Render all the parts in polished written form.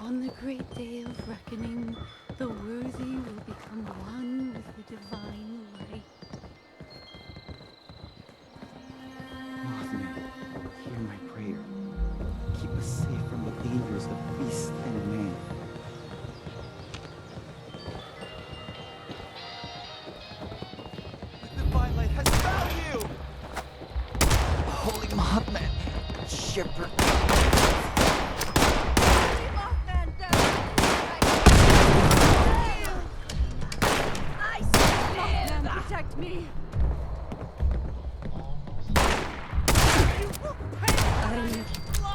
On the great day of reckoning, the worthy will become one with the divine light. Mothman, hear my prayer. Keep us safe from the dangers of beast and man. The divine light has found you! Holy Mothman, shepherd. Protect me! I live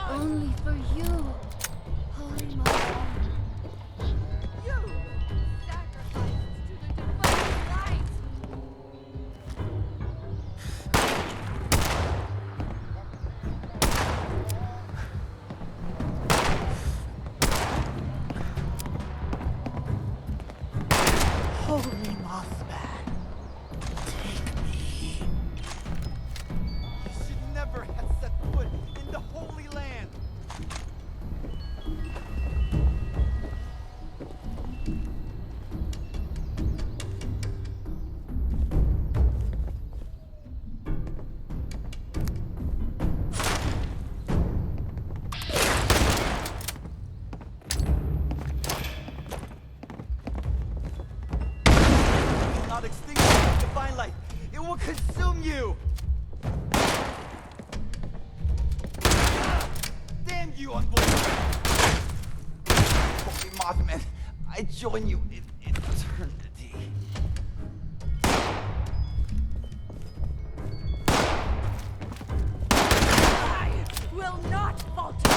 only for you, Holy Mother. You sacrificed to the divine light! Holy Mothman, take me. You should never have set foot in the Holy Land! You will not extinguish the divine light! It will consume you! Damn you, unborn! Holy Mothman, I join you in eternity. I will not falter!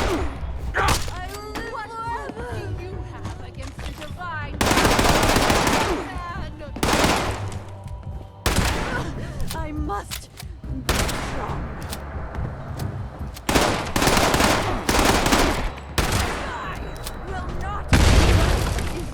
I will live what hope do you have against the divine man? I must be strong. I will not give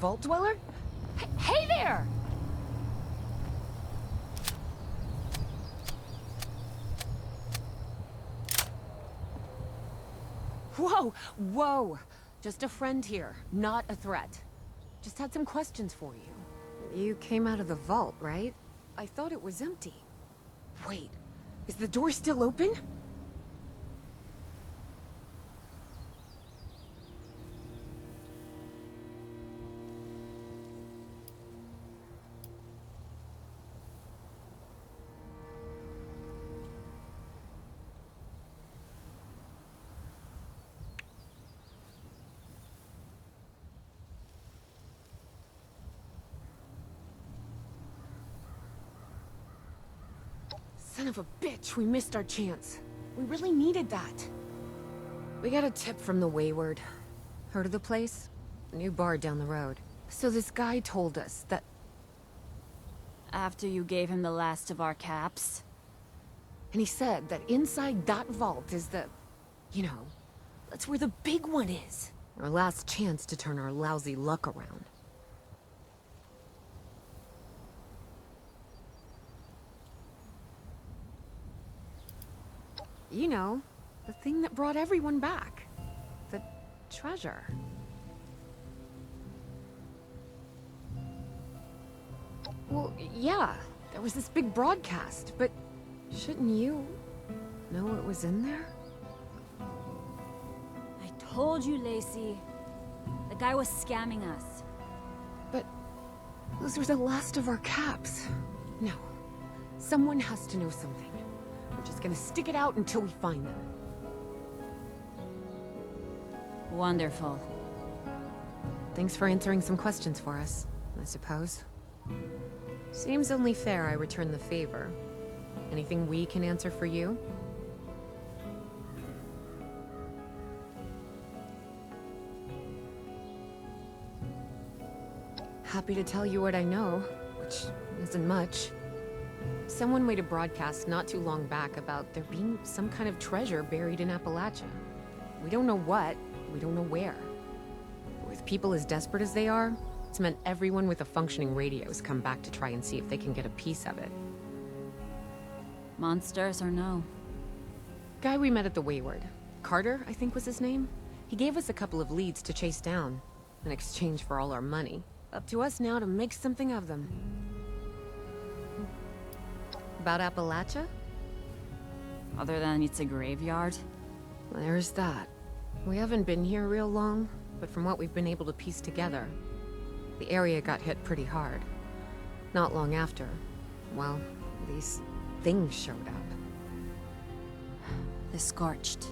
vault dweller? Hey there! Whoa, whoa! Just a friend here, not a threat. Just had some questions for you. You came out of the vault, right? I thought it was empty. Wait, is the door still open? Son of a bitch, we missed our chance. We really needed that. We got a tip from the Wayward. Heard of the place? A new bar down the road. So this guy told us that... After you gave him the last of our caps? And he said that inside that vault is the... You know, that's where the big one is. Our last chance to turn our lousy luck around. You know, the thing that brought everyone back. The treasure. Well, yeah, there was this big broadcast, but shouldn't you know what was in there? I told you, Lacey. The guy was scamming us. But those were the last of our caps. No, someone has to know something. We're just gonna stick it out until we find them. Wonderful. Thanks for answering some questions for us, I suppose. Seems only fair I return the favor. Anything we can answer for you? Happy to tell you what I know, which isn't much. Someone made a broadcast not too long back about there being some kind of treasure buried in Appalachia. We don't know what, we don't know where. With people as desperate as they are, it's meant everyone with a functioning radio has come back to try and see if they can get a piece of it. Monsters or no? Guy we met at the Wayward. Carter, I think was his name. He gave us a couple of leads to chase down, in exchange for all our money. Up to us now to make something of them. About Appalachia? Other than it's a graveyard? There's that. We haven't been here real long, but from what we've been able to piece together, the area got hit pretty hard. Not long after, well, these things showed up. The Scorched.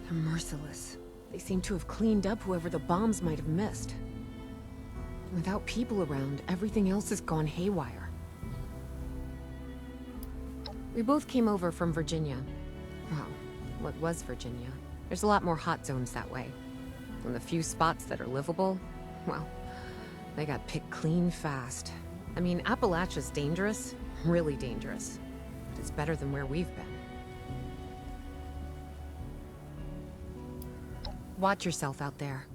They're merciless. They seem to have cleaned up whoever the bombs might have missed. Without people around, everything else has gone haywire. We both came over from Virginia. Well, what was Virginia? There's a lot more hot zones that way. And the few spots that are livable, well, they got picked clean fast. I mean, Appalachia's dangerous, really dangerous. But it's better than where we've been. Watch yourself out there.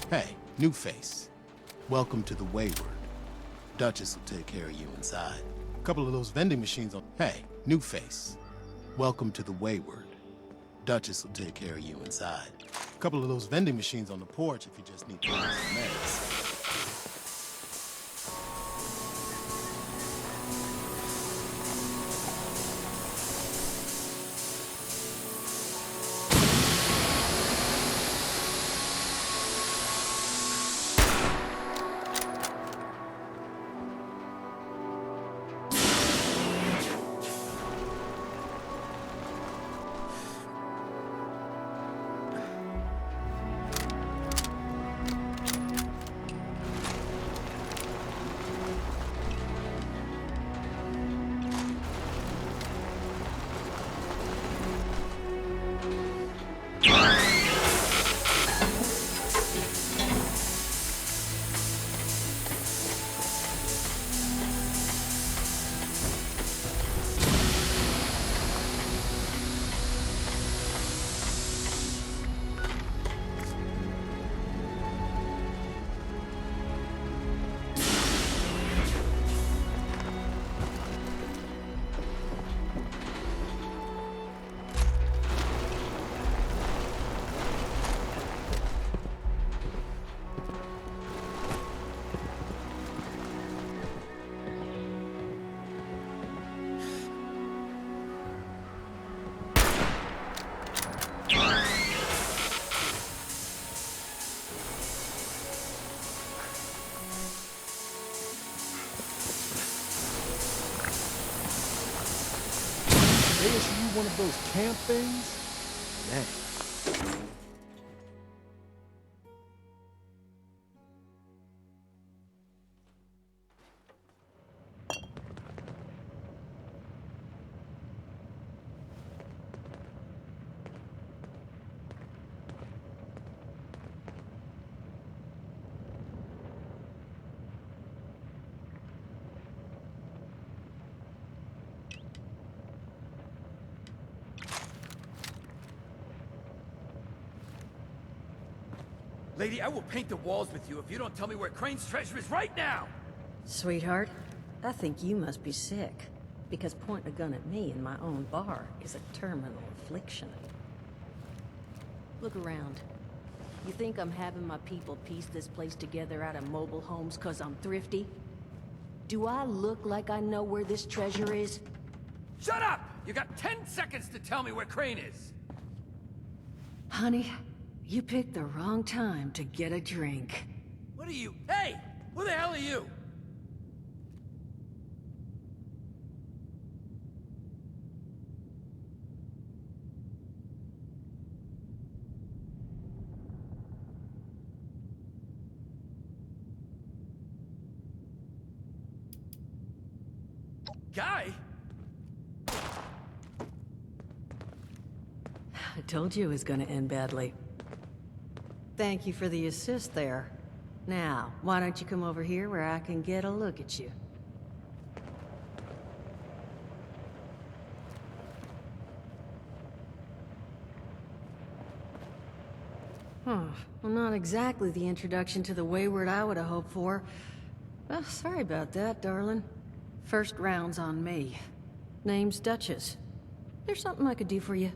Hey, new face. Welcome to the Wayward. Duchess will take care of you inside. A couple of those vending machines on... Hey, new face. Welcome to the Wayward. Duchess will take care of you inside. A couple of those vending machines on the porch if you just need to buy some meds. They issue you one of those camp things? Dang. Lady, I will paint the walls with you if you don't tell me where Crane's treasure is right now! Sweetheart, I think you must be sick, because pointing a gun at me in my own bar is a terminal affliction. Look around. You think I'm having my people piece this place together out of mobile homes because I'm thrifty? Do I look like I know where this treasure is? Shut up! You got 10 seconds to tell me where Crane is! Honey, you picked the wrong time to get a drink. What are you? Hey! Who the hell are you? Guy? I told you it was gonna end badly. Thank you for the assist there. Now, why don't you come over here where I can get a look at you? Well, not exactly the introduction to the Wayward I would have hoped for. Well, sorry about that, darling. First round's on me. Name's Duchess. There's something I could do for you.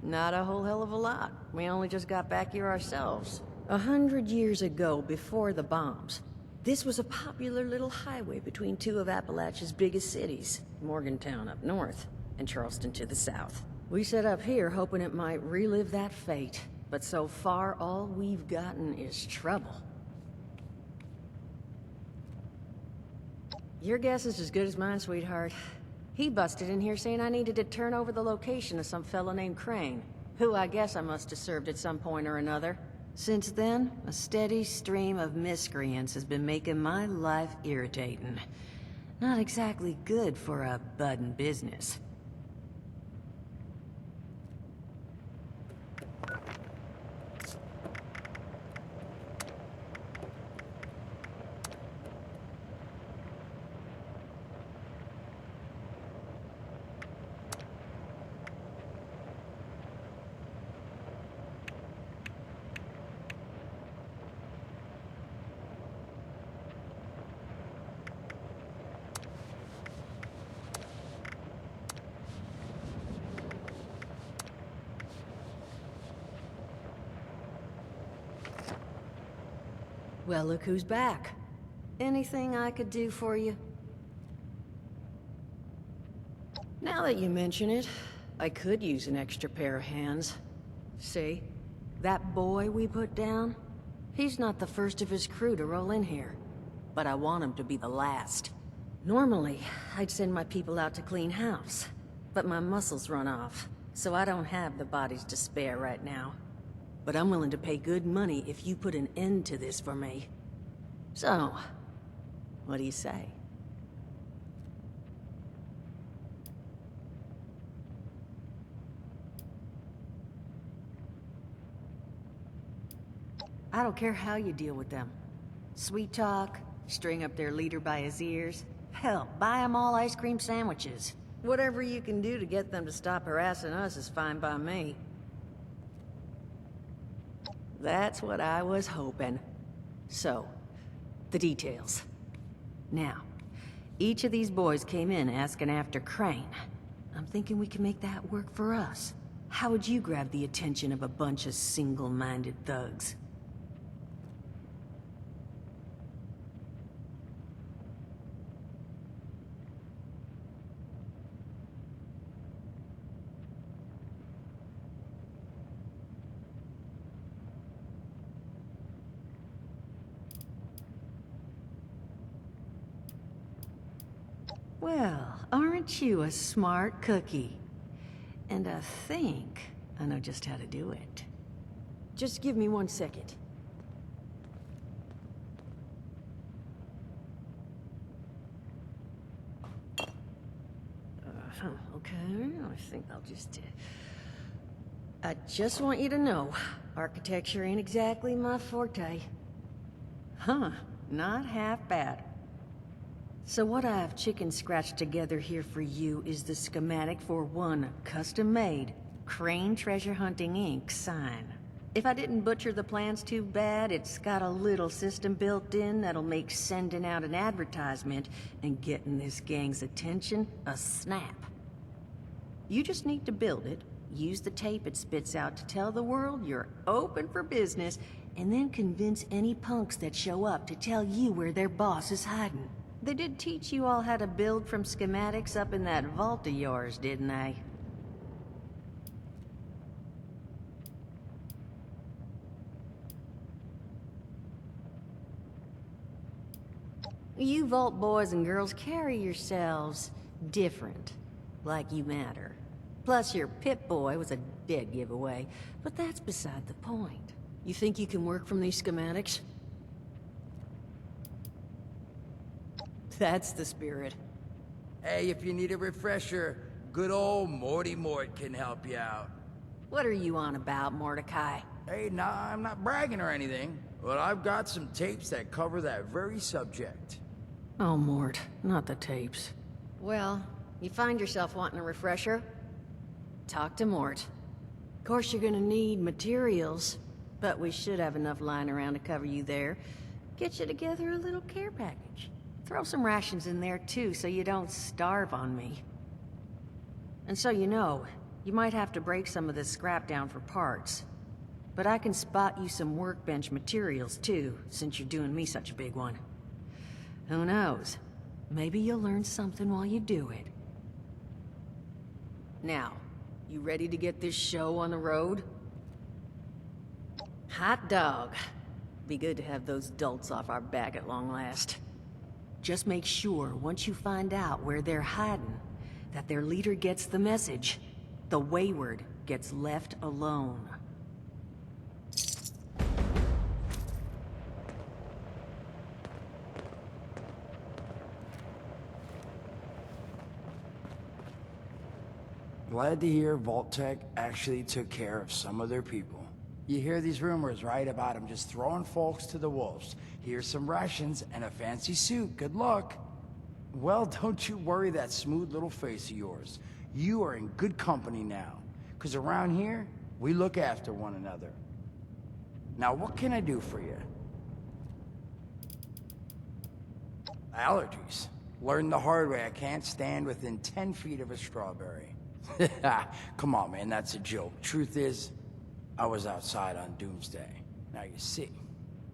Not a whole hell of a lot. We only just got back here ourselves. 100 years ago, before the bombs, this was a popular little highway between two of Appalachia's biggest cities, Morgantown up north, and Charleston to the south. We set up here hoping it might relive that fate, but so far all we've gotten is trouble. Your guess is as good as mine, sweetheart. He busted in here saying I needed to turn over the location to some fellow named Crane, who I guess I must have served at some point or another. Since then, a steady stream of miscreants has been making my life irritating. Not exactly good for a budding business. Well, look who's back. Anything I could do for you? Now that you mention it, I could use an extra pair of hands. See? That boy we put down? He's not the first of his crew to roll in here. But I want him to be the last. Normally, I'd send my people out to clean house. But my muscles run off, so I don't have the bodies to spare right now. But I'm willing to pay good money if you put an end to this for me. So, what do you say? I don't care how you deal with them. Sweet talk, string up their leader by his ears. Hell, buy them all ice cream sandwiches. Whatever you can do to get them to stop harassing us is fine by me. That's what I was hoping. So, the details. Now, each of these boys came in asking after Crane. I'm thinking we can make that work for us. How would you grab the attention of a bunch of single-minded thugs? Well, aren't you a smart cookie? And I think I know just how to do it. Just give me 1 second. Okay, I think I'll just... I just want you to know, architecture ain't exactly my forte. Huh, not half bad. So what I've chicken scratched together here for you is the schematic for one custom-made Crane Treasure Hunting Inc. sign. If I didn't butcher the plans too bad, it's got a little system built in that'll make sending out an advertisement and getting this gang's attention a snap. You just need to build it, use the tape it spits out to tell the world you're open for business, and then convince any punks that show up to tell you where their boss is hiding. They did teach you all how to build from schematics up in that vault of yours, didn't they? You vault boys and girls carry yourselves different, like you matter. Plus your Pip-Boy was a dead giveaway, but that's beside the point. You think you can work from these schematics? That's the spirit. Hey, if you need a refresher, good old Morty Mort can help you out. What are you on about, Mordecai? Hey, nah, I'm not bragging or anything, but I've got some tapes that cover that very subject. Oh, Mort, not the tapes. Well, you find yourself wanting a refresher? Talk to Mort. Of course you're gonna need materials, but we should have enough lying around to cover you there. Get you together a little care package. Throw some rations in there too, so you don't starve on me. And so you know, you might have to break some of this scrap down for parts. But I can spot you some workbench materials too, since you're doing me such a big one. Who knows? Maybe you'll learn something while you do it. Now, you ready to get this show on the road? Hot dog. Be good to have those dolts off our back at long last. Just make sure, once you find out where they're hiding, that their leader gets the message. The wayward gets left alone. Glad to hear Vault-Tec actually took care of some of their people. You hear these rumors, right, about them just throwing folks to the wolves. Here's some rations and a fancy suit. Good luck. Well, don't you worry that smooth little face of yours. You are in good company now. 'Cause around here, we look after one another. Now, what can I do for you? Allergies. Learned the hard way. I can't stand within 10 feet of a strawberry. Come on, man, that's a joke. Truth is, I was outside on Doomsday. Now you see,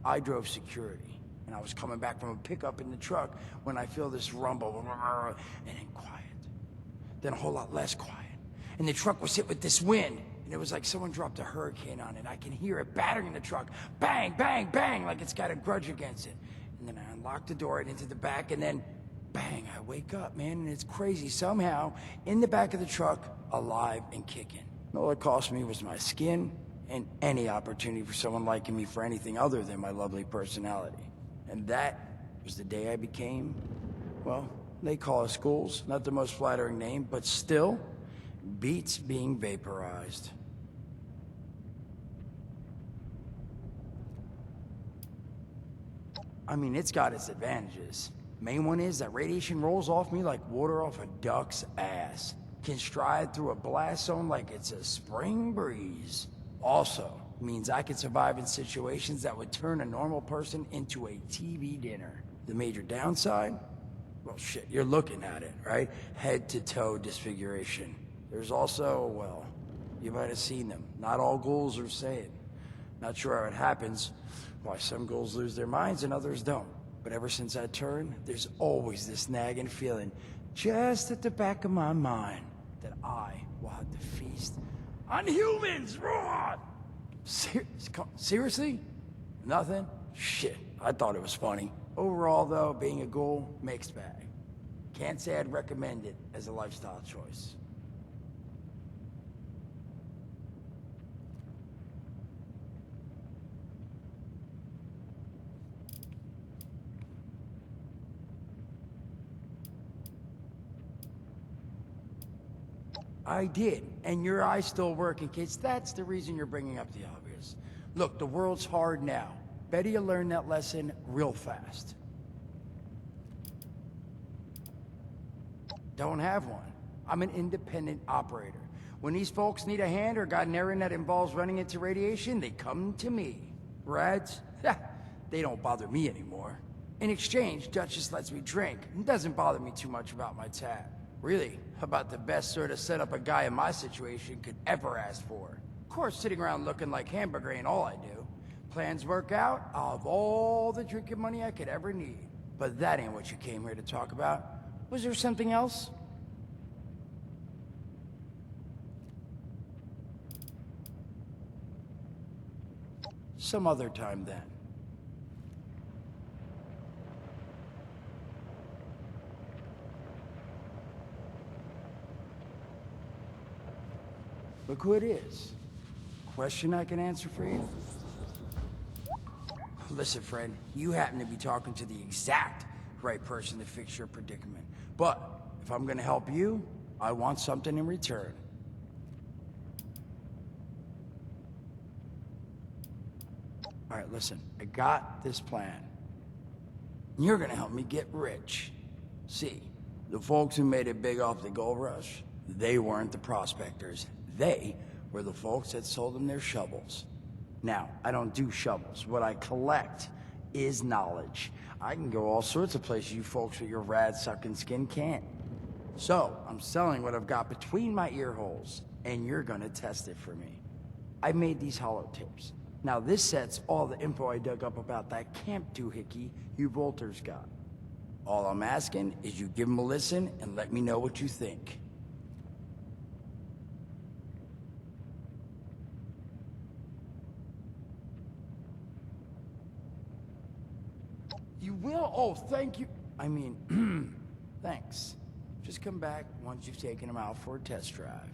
I drove security, and I was coming back from a pickup in the truck when I feel this rumble, and then quiet. Then a whole lot less quiet. And the truck was hit with this wind, and it was like someone dropped a hurricane on it. I can hear it battering the truck. Bang, bang, bang, like it's got a grudge against it. And then I unlocked the door and into the back, and then bang, I wake up, man, and it's crazy. Somehow, in the back of the truck, alive and kicking. All it cost me was my skin and any opportunity for someone liking me for anything other than my lovely personality. And that was the day I became, well, they call us ghouls. Not the most flattering name, but still, beats being vaporized. I mean, it's got its advantages. Main one is that radiation rolls off me like water off a duck's ass. Can stride through a blast zone like it's a spring breeze. Also, means I can survive in situations that would turn a normal person into a TV dinner. The major downside? Well, shit, you're looking at it, right? Head to toe disfiguration. There's also, well, you might have seen them. Not all ghouls are the same. Not sure how it happens, why some ghouls lose their minds and others don't. But ever since I turned, there's always this nagging feeling just at the back of my mind that I will have to feast on humans, raw! Seriously? Nothing? Shit, I thought it was funny. Overall, though, being a ghoul, mixed bag. Can't say I'd recommend it as a lifestyle choice. I did, and your eye's still working, kids. That's the reason you're bringing up the obvious. Look, the world's hard now. Better you learn that lesson real fast. Don't have one. I'm an independent operator. When these folks need a hand or got an errand that involves running into radiation, they come to me. Rads? They don't bother me anymore. In exchange, Duchess lets me drink and doesn't bother me too much about my tab. Really, about the best sort of setup a guy in my situation could ever ask for. Of course, sitting around looking like hamburger ain't all I do. Plans work out, I'll have all the drinking money I could ever need. But that ain't what you came here to talk about. Was there something else? Some other time then. Look who it is. Question I can answer for you? Listen, friend, you happen to be talking to the exact right person to fix your predicament. But if I'm gonna help you, I want something in return. All right, listen, I got this plan. You're gonna help me get rich. See, the folks who made it big off the gold rush, they weren't the prospectors. They were the folks that sold them their shovels. Now, I don't do shovels. What I collect is knowledge. I can go all sorts of places you folks with your rad-sucking skin can't. So, I'm selling what I've got between my ear holes, and you're gonna test it for me. I made these holotapes. Now, this set's all the info I dug up about that camp doohickey you Volters got. All I'm asking is you give them a listen and let me know what you think. You will? Oh, thank you. I mean, thanks. Just come back once you've taken them out for a test drive.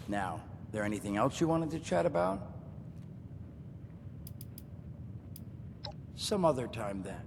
Now, there anything else you wanted to chat about? Some other time then.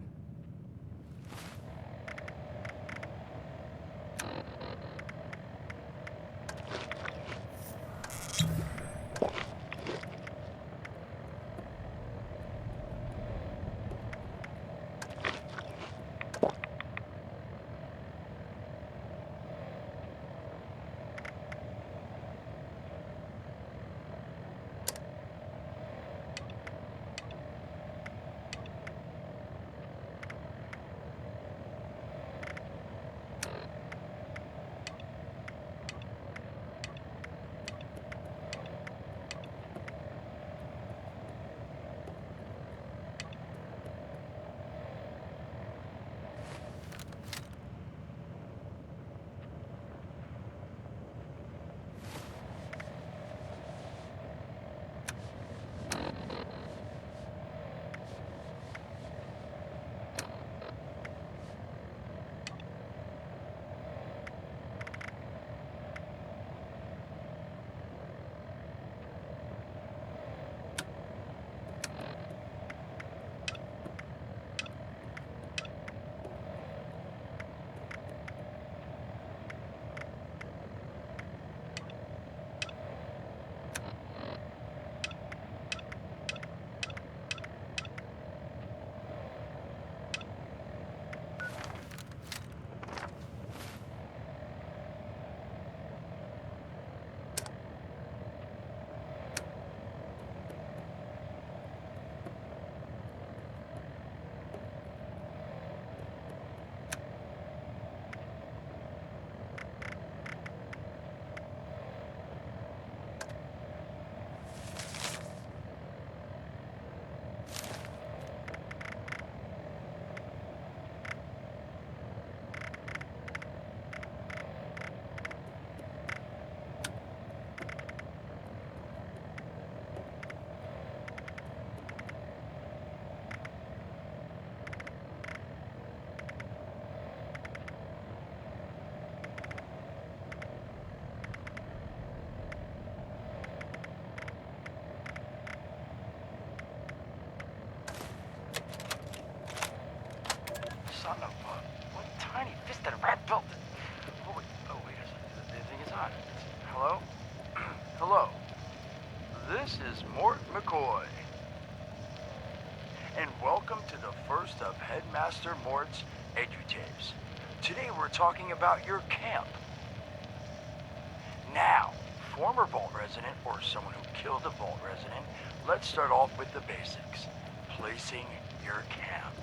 son of a... What tiny fisted rat built... Oh, wait a second. The thing is on. Hello? Hello. This is Mort McCoy. And welcome to the first of Headmaster Mort's edutapes. Today we're talking about your camp. Now, former Vault resident or someone who killed a Vault resident, let's start off with the basics. Placing your camp.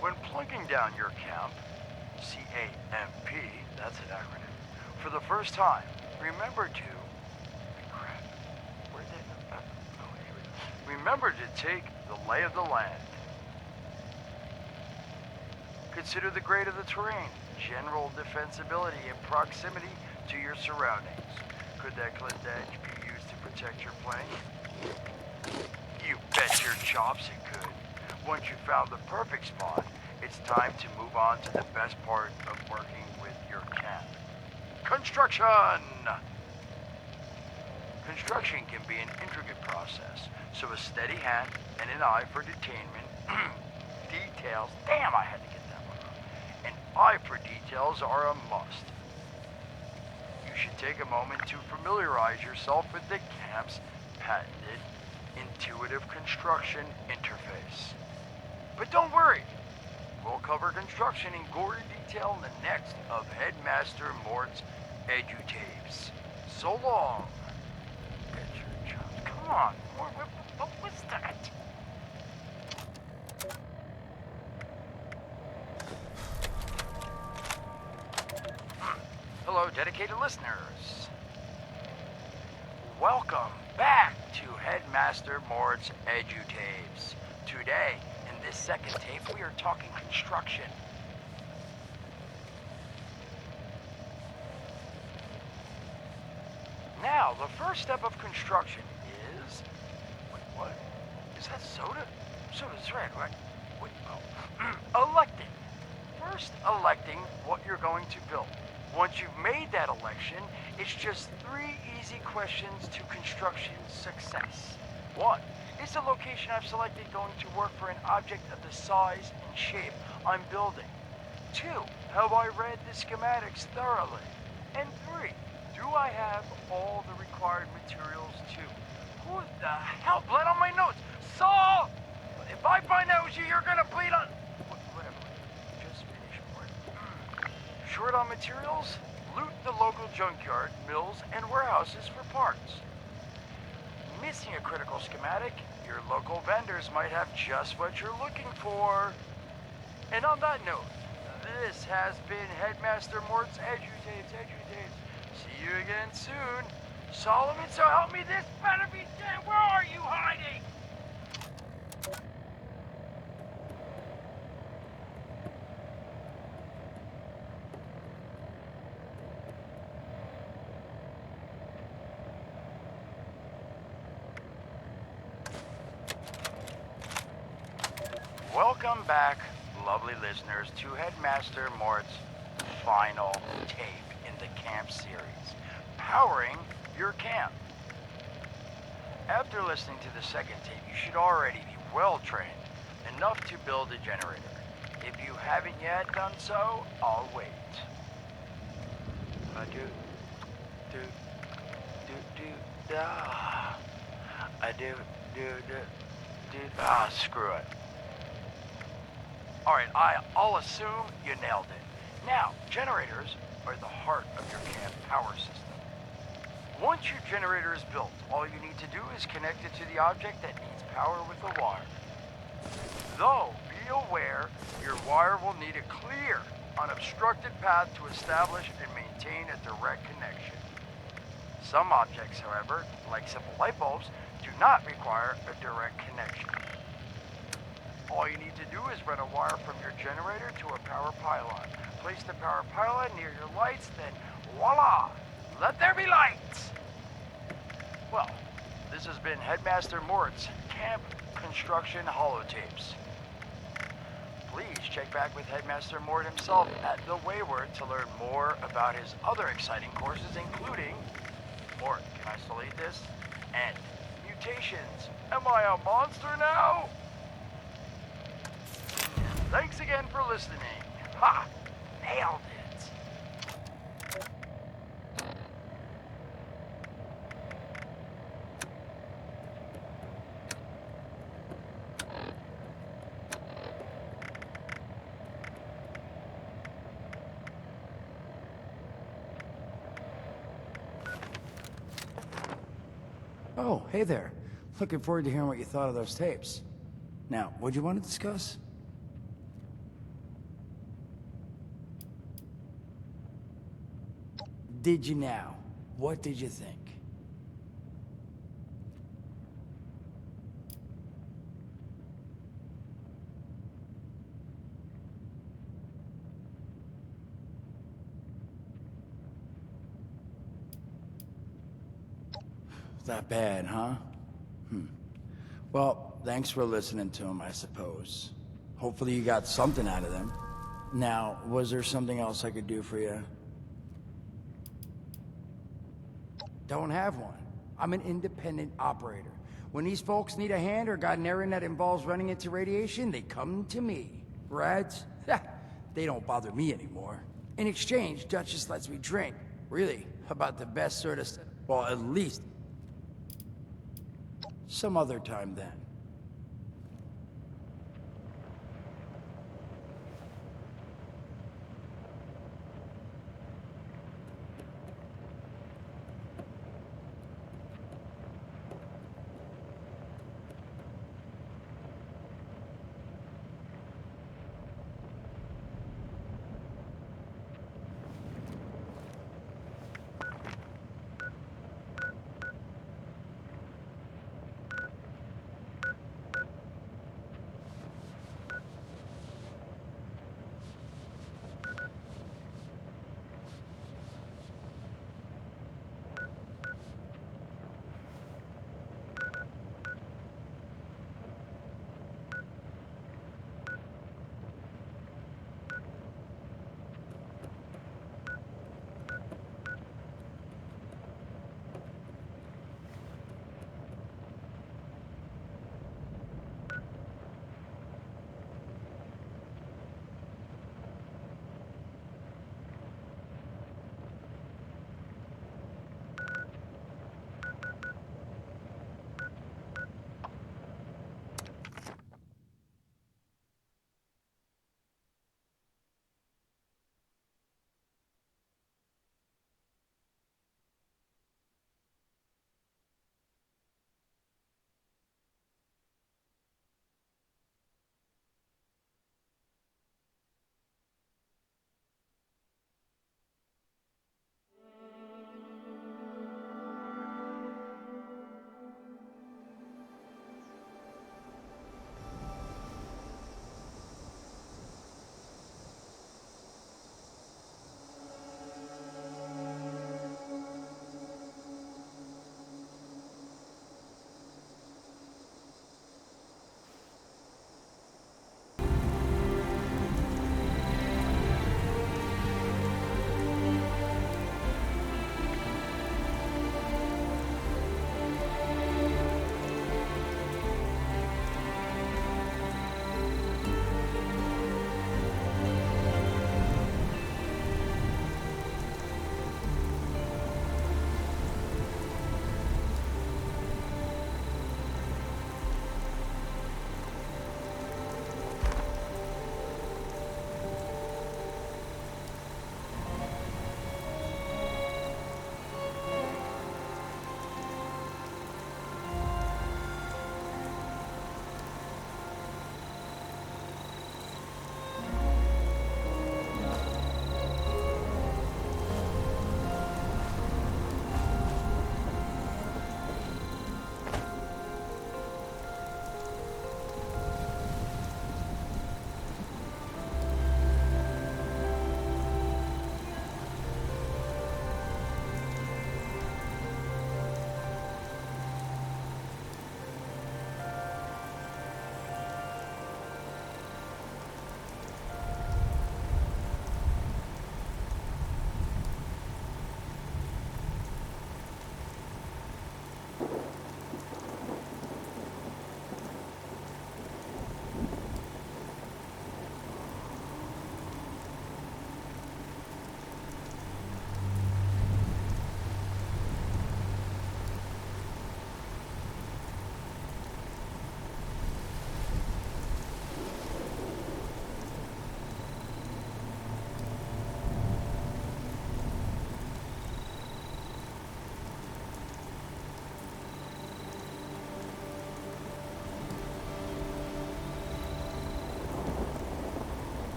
When plunking down your camp, C-A-M-P, that's an acronym, for the first time, remember to... Crap. Where did... Oh, here we go. Remember to take the lay of the land. Consider the grade of the terrain, general defensibility, and proximity to your surroundings. Could that cliff edge be used to protect your plane? You bet your chops it could. Once you found the perfect spot, it's time to move on to the best part of working with your camp. Construction! Construction can be an intricate process, so a steady hand and an eye for detainment, details, damn I had to get that one wrong. An eye for details are a must. You should take a moment to familiarize yourself with the camp's patented intuitive construction interface. But don't worry, we'll cover construction in gory detail in the next of Headmaster Mort's edutapes. So long. Get your chops. Come on, what was that? Hello, dedicated listeners. Welcome back to Headmaster Mort's edutapes. Today, in this second tape, we are talking construction. Now, the first step of construction is... Wait, what? Is that soda? Soda's red, right? Wait, oh. Electing. First, electing what you're going to build. Once you've made that election, it's just 3 easy questions to construction success. 1. Is the location I've selected going to work for an object of the size and shape I'm building? 2. Have I read the schematics thoroughly? And 3. Do I have all the required materials too? Who the hell bled on my notes? Saul! If I find out it was you, you're gonna bleed on... Whatever. Just finish, Mort. Short on materials? Loot the local junkyard, mills, and warehouses for parts. Missing a critical schematic? Your local vendors might have just what you're looking for. And on that note, this has been Headmaster Mort's edutapes. See you again soon. Solomon, so help me, this better be dead. Where are you hiding? Welcome back, lovely listeners, to Headmaster Mort's final tape in the camp series, Powering Your Camp. After listening to the second tape, you should already be well trained, enough to build a generator. If you haven't yet done so, I'll wait. Screw it. Alright, I'll assume you nailed it. Now, generators are the heart of your camp power system. Once your generator is built, all you need to do is connect it to the object that needs power with a wire. Though, be aware, your wire will need a clear, unobstructed path to establish and maintain a direct connection. Some objects, however, like simple light bulbs, do not require a direct connection. All you need to do is run a wire from your generator to a power pylon. Place the power pylon near your lights, then voila! Let there be lights! Well, this has been Headmaster Mort's Camp Construction Holotapes. Please check back with Headmaster Mort himself at the Wayward to learn more about his other exciting courses, including... Mort, can I still eat this? And mutations. Am I a monster now? Thanks again for listening. Ha! Nailed it. Oh, hey there. Looking forward to hearing what you thought of those tapes. Now, what'd you want to discuss? Did you now? What did you think? That bad, huh? Well, thanks for listening to them, I suppose. Hopefully you got something out of them. Now, was there something else I could do for you? Don't have one. I'm an independent operator. When these folks need a hand or got an errand that involves running into radiation, they come to me. Rats? They don't bother me anymore. In exchange, Duchess lets me drink. Really, about the best sort of stuff. Well, at least some other time then.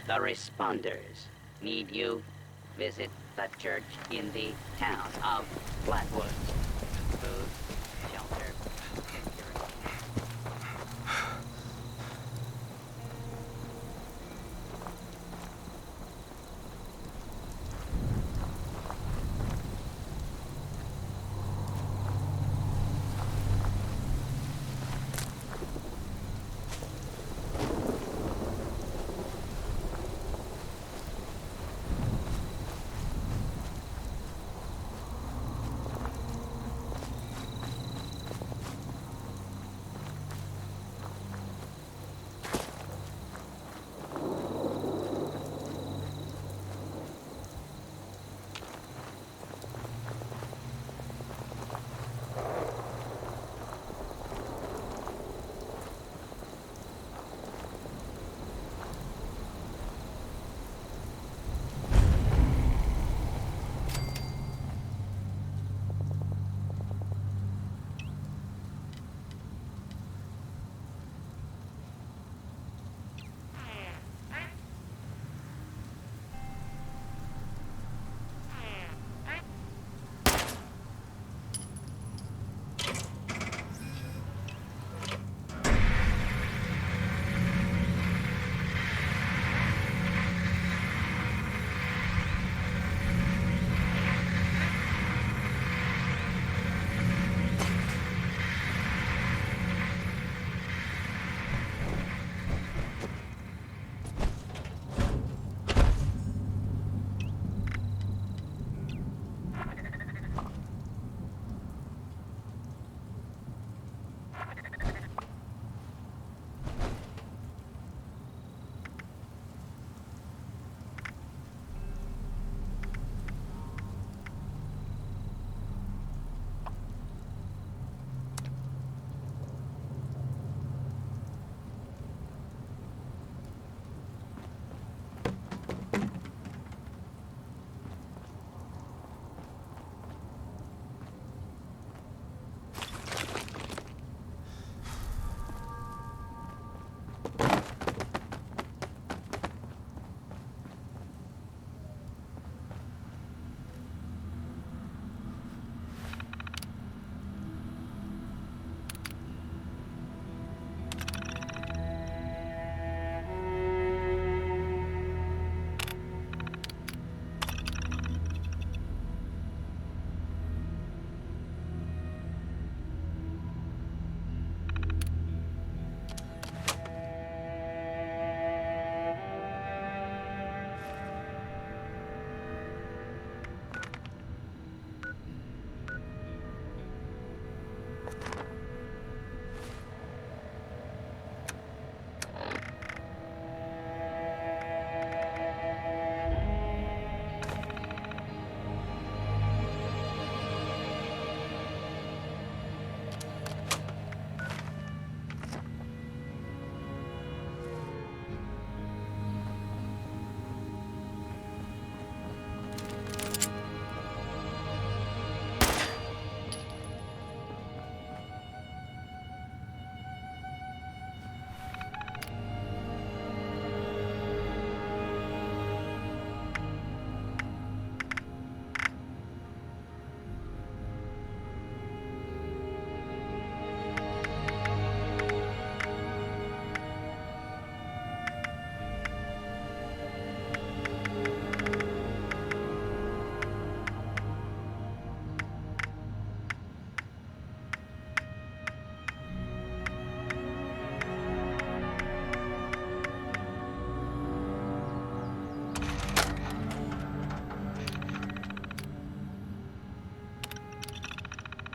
The responders need you. Visit the church in the town of Flatwood. Food, shelter, security.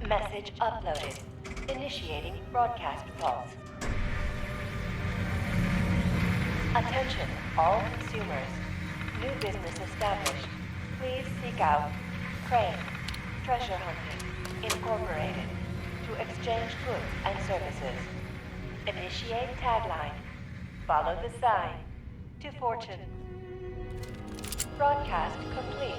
Message uploaded. Initiating broadcast pulse. Attention, all consumers. New business established. Please seek out Crane, Treasure Hunting, Incorporated, to exchange goods and services. Initiate tagline. Follow the sign to fortune. Broadcast complete.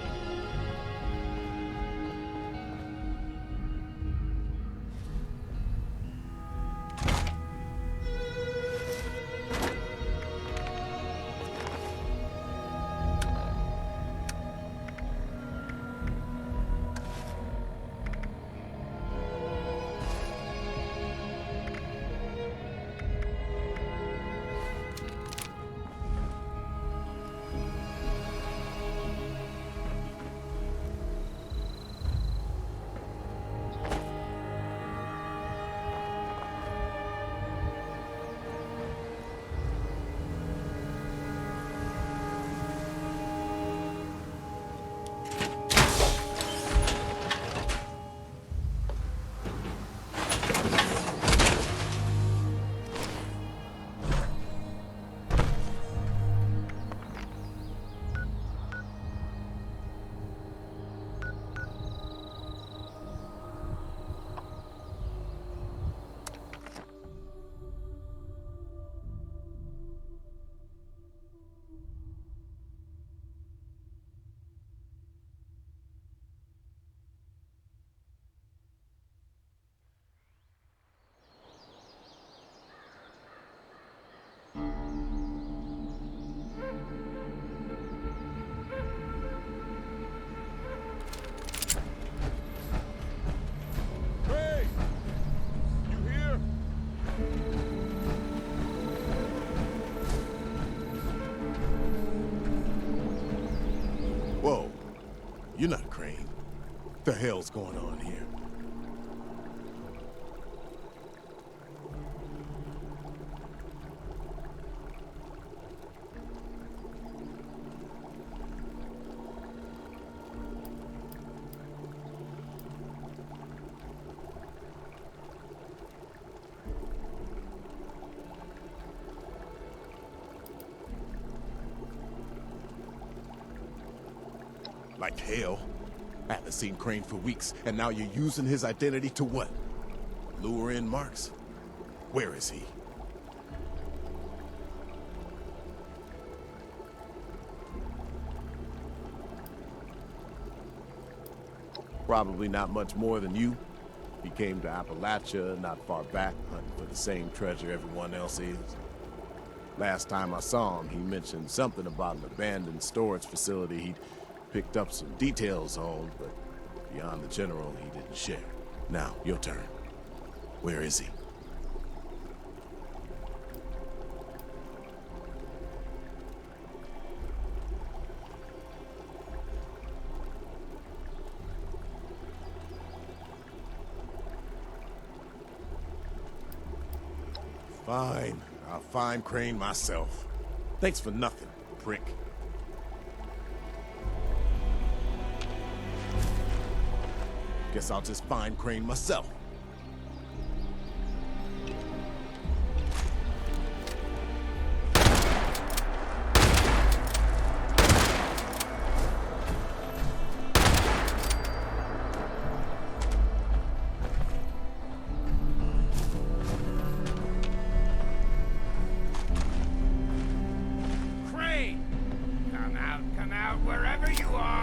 you're not Crane. What the hell's going on here? Like hell. I haven't seen Crane for weeks, and now you're using his identity to what? Lure in Marks? Where is he? Probably not much more than you. He came to Appalachia not far back, hunting for the same treasure everyone else is. Last time I saw him, he mentioned something about an abandoned storage facility he'd picked up some details on, but beyond the general, he didn't share. Now, your turn. Where is he? Fine. I'll find Crane myself. Thanks for nothing, prick. Guess I'll just find Crane myself. Crane! Come out, wherever you are!